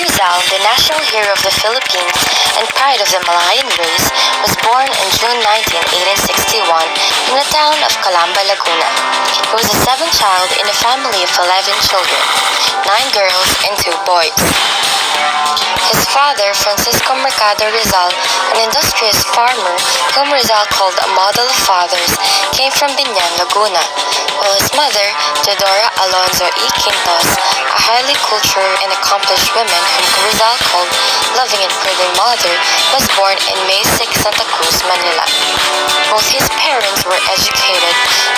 Rizal, the national hero of the Philippines and pride of the Malayan race, was born on June 19, 1861 in the town of Calamba, Laguna. He was the seventh child in a family of 11 children, 9 girls and 2 boys. His father, Francisco Mercado Rizal, an industrious farmer whom Rizal called a model of fathers, came from Binyan, Laguna, while his mother, Teodora Alonzo E. Quintos, a highly cultured and accomplished woman whom Rizal called loving and prudent mother, was born in May 6, Santa Cruz, Manila. Both his parents were educated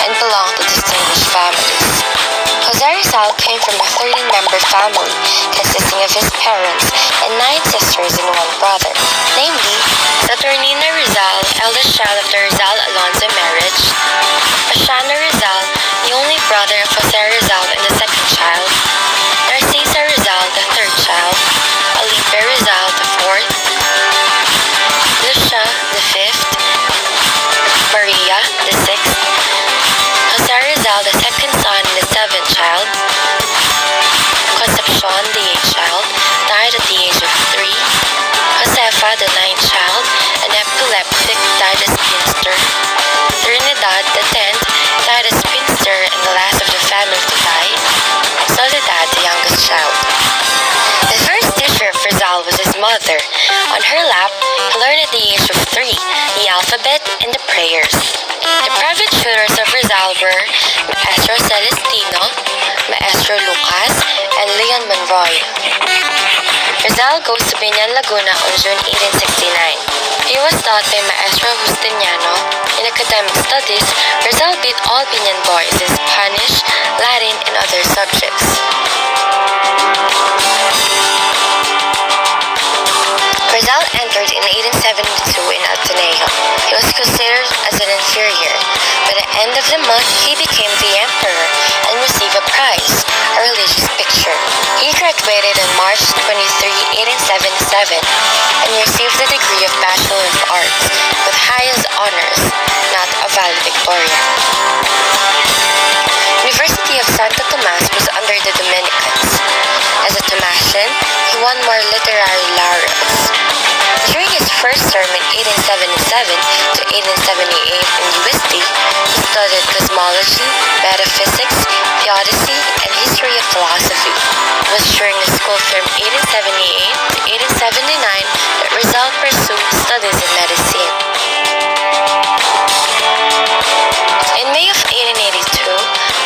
and belonged to distinguished families. Jose Rizal came from a 13-member family consisting of his parents and 9 sisters and 1 brother, namely Saturnina Rizal, eldest child of the Rizal Alonzo marriage; Ashana Rizal, the only brother of Jose Rizal and the second child; Narcisa Rizal, the third child; Alipe Rizal, the fourth; Lucia, the fifth; Maria, the sixth; Jose Rizal, the second son and the seventh child; Concepcion, the eighth child, died at the age of 3; Josefa, the ninth child, an epileptic, died as spinster; Trinidad, the 10th, died as spinster and the last of the family to die; Soledad, the youngest child. The first teacher of Rizal was his mother. On her lap, he learned at the age of 3 the alphabet and the prayers. The private tutors of Rizal were Maestro Celestino, Maestro Lucas, and Leon Monroy. Rizal goes to Binyan, Laguna on June 1869. He was taught by Maestro Justiniano. In academic studies, Rizal beat all Binyan boys in Spanish, Latin, and other subjects. Rizal entered in 1872 in Ateneo. He was considered as an inferior. By the end of the month, he became the emperor and received a prize, a religious picture. He graduated on March 23, 1877, and received the degree of Bachelor of Arts with highest honors, not a valedictorian. University of Santo Tomas was under the Dominicans. As a Tomasian, he won more literary laurels. During his first term in 1877 to 1878 in UST, he studied cosmology, metaphysics, theodicy, and history of philosophy. It was during his school term 1878 to 1879 that Rizal pursued studies in medicine. In May of 1882,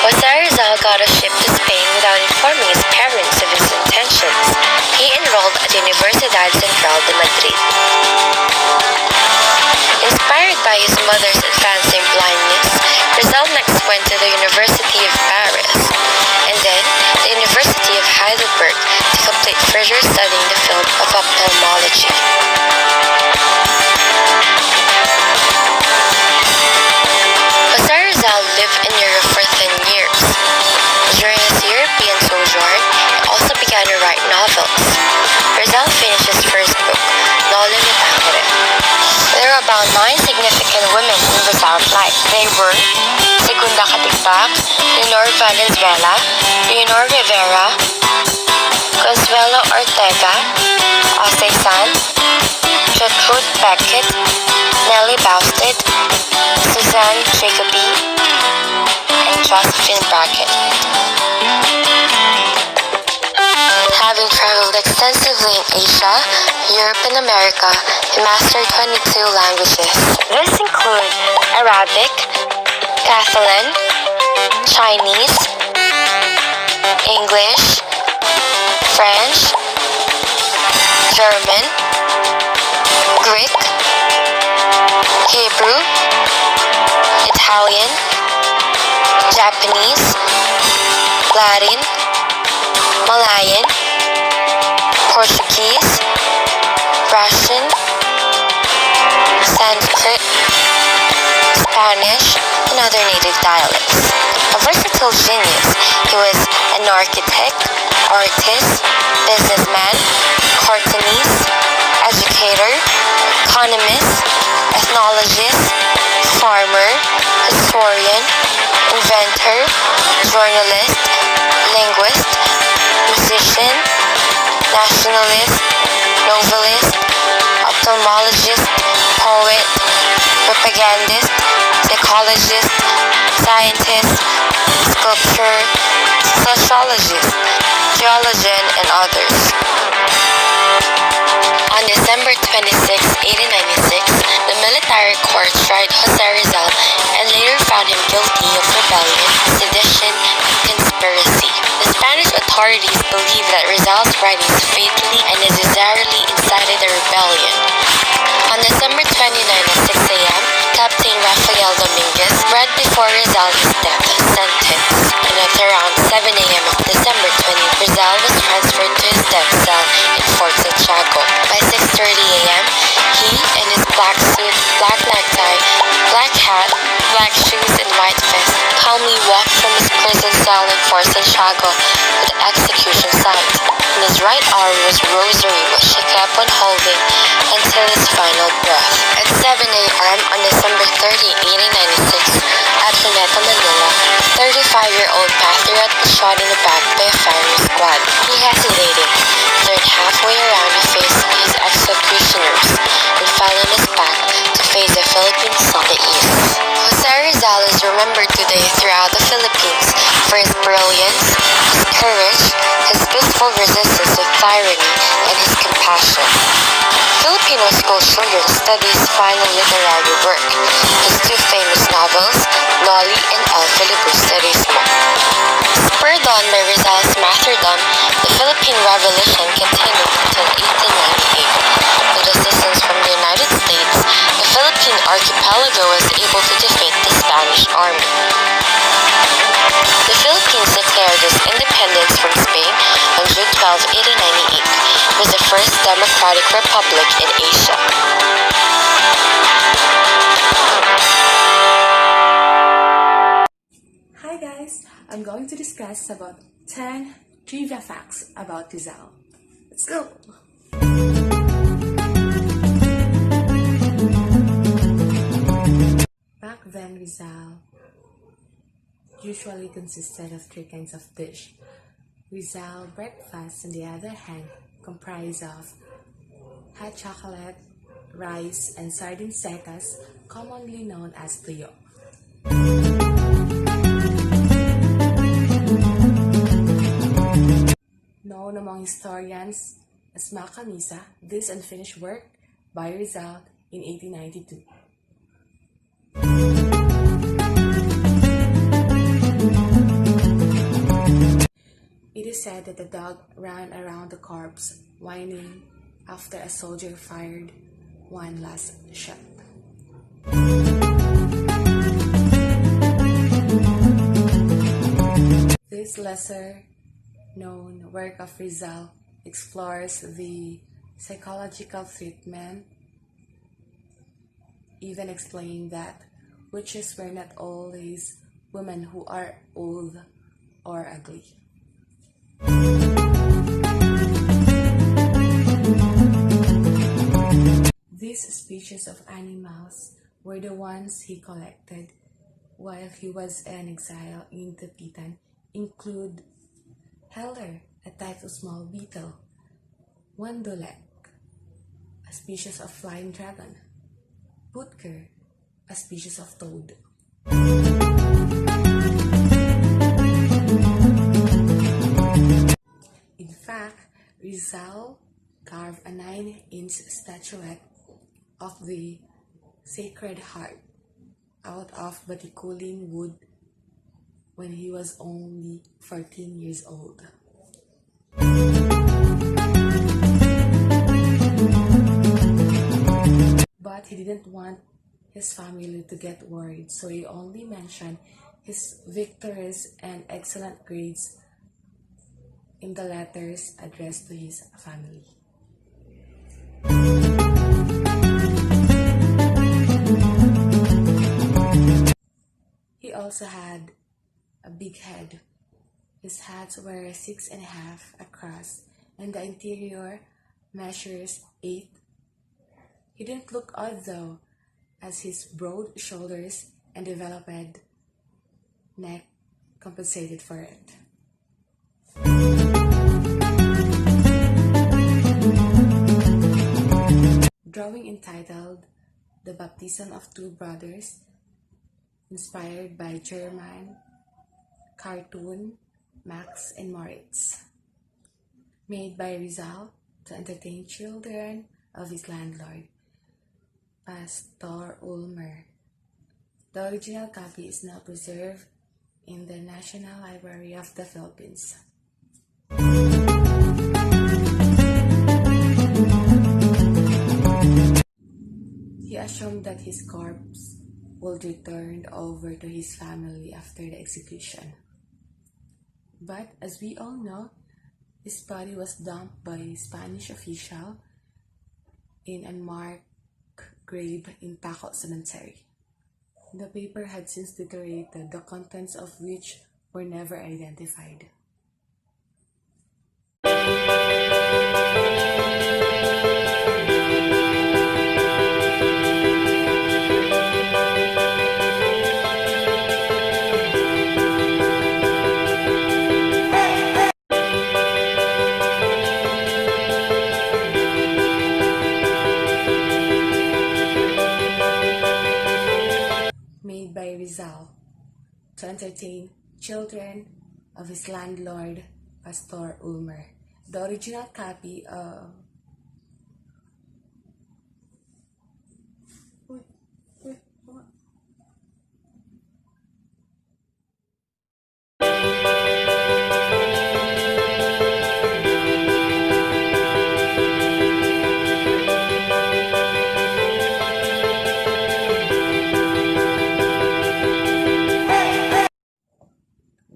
Jose Rizal got a ship to Spain without informing his parents of his intentions. He enrolled at Universidad Central de Madrid. Inspired by his mother's advancing blindness, Rizal next went to the University of Paris, and then the University of Heidelberg to complete further studying the field of ophthalmology. Jose Rizal lived in Europe for 10 years. During his European sojourn, he also began to write novels. Rizal finished his first book, Nola ni Tangere. There are about 9 significant women in Rizal's life. They were Segunda Katipak, Leonor Valenzuela, Leonor Rivera, Consuelo Ortega, Osei San, Gertrude Beckett, Nellie Bousted, Suzanne Jacobi, and Josephine Brackett. Having traveled extensively in Asia, Europe, and America, he mastered 22 languages. This include Arabic, Catalan, Chinese, English, French, German, Greek, Hebrew, Italian, Japanese, Latin, Malayan, Portuguese, Russian, Sanskrit, Spanish, and other native dialects. A versatile genius, he was an architect, artist, businessman, cartoonist, educator, economist, ethnologist, farmer, historian, inventor, journalist, linguist, musician, nationalist, novelist, ophthalmologist, poet, propagandist, psychologist, scientist, sculptor, sociologist, geologist, and others. On December 26, 1896, the military court tried Jose Rizal and later found him guilty of rebellion, sedition, and conspiracy. The Spanish authorities believe that Rizal's writings fatally and necessarily incited a rebellion. On December 29 at 6 a.m., Captain Rafael Dominguez read before Rizal his death sentence, and at around 7 a.m. of December 20, Rizal was transferred to his death cell in Fort Santiago. By 6:30 a.m., he, in his black suit, black necktie, black hat, black shoes, and white vest, calmly walked from his prison cell in Fort Santiago to the execution site. In his right arm was a rosary which he kept on holding until his final breath. At 7 a.m. on December 30, 1896, at Cuneta, Manila, a 35-year-old patriot was shot in the back by a firing squad. He hesitated, turned halfway around to face his executioners, and fell on his back to face the Philippines on the east. Jose Rizal is remembered today throughout the Philippines for his brilliance, his courage, his peaceful resistance to tyranny, and his compassion. Filipino school children study his final literary work, his two famous novels, Noli and El Filibusterismo. Spurred on by Rizal's martyrdom, the Philippine Revolution continued until 1898. With assistance from the United States, the Philippine archipelago was able to defeat the Spanish army. The Philippines declared its independence from Spain on June 12, 1898. It was the first democratic republic in Asia. Hi guys, I'm going to discuss about 10 trivia facts about Rizal. Let's go! Back then, Rizal usually consisted of 3 kinds of dish. Rizal breakfast, on the other hand, comprised of hot chocolate, rice, and sardine secas, commonly known as tuyo. Known among historians as Makamisa, this unfinished work by Rizal in 1892. It is said that the dog ran around the corpse, whining after a soldier fired one last shot. This lesser-known work of Rizal explores the psychological treatment, even explaining that witches were not always women who are old or ugly. These species of animals were the ones he collected while he was an exile in Tepitan include Heller, a type of small beetle, Wandolek, a species of flying dragon, Butker, a species of toad. In fact, Rizal carved a 9-inch statuette of the Sacred Heart out of Batikulin wood when he was only 14 years old. But he didn't want his family to get worried, so he only mentioned his victories and excellent grades in the letters addressed to his family. He also had a big head. His hats were 6.5 across, and the interior measures 8. He didn't look odd though, as his broad shoulders and developed neck compensated for it. The Baptism of Two Brothers, inspired by German cartoon Max and Moritz. Made by Rizal to entertain children of his landlord, Pastor Ulmer. The original copy is now preserved in the National Library of the Philippines. He assumed that his corpse would be turned over to his family after the execution. But as we all know, his body was dumped by a Spanish official in an unmarked grave in Taco Cemetery. The paper had since deteriorated, the contents of which were never identified. Made by Rizal to entertain children of his landlord, Pastor Ulmer. The original copy of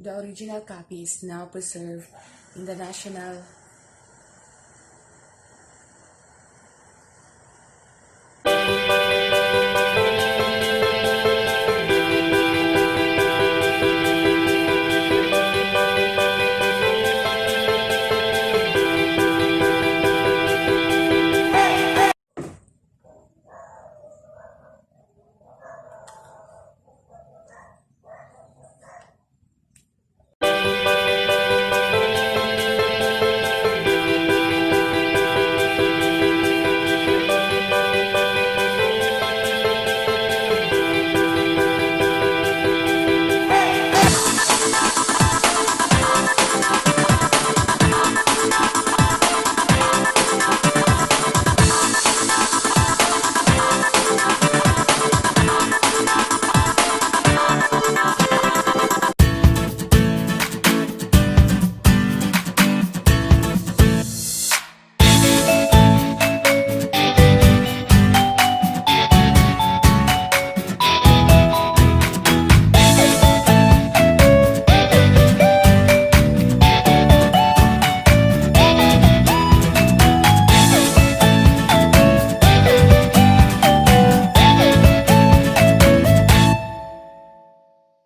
The original copy is now preserved in the National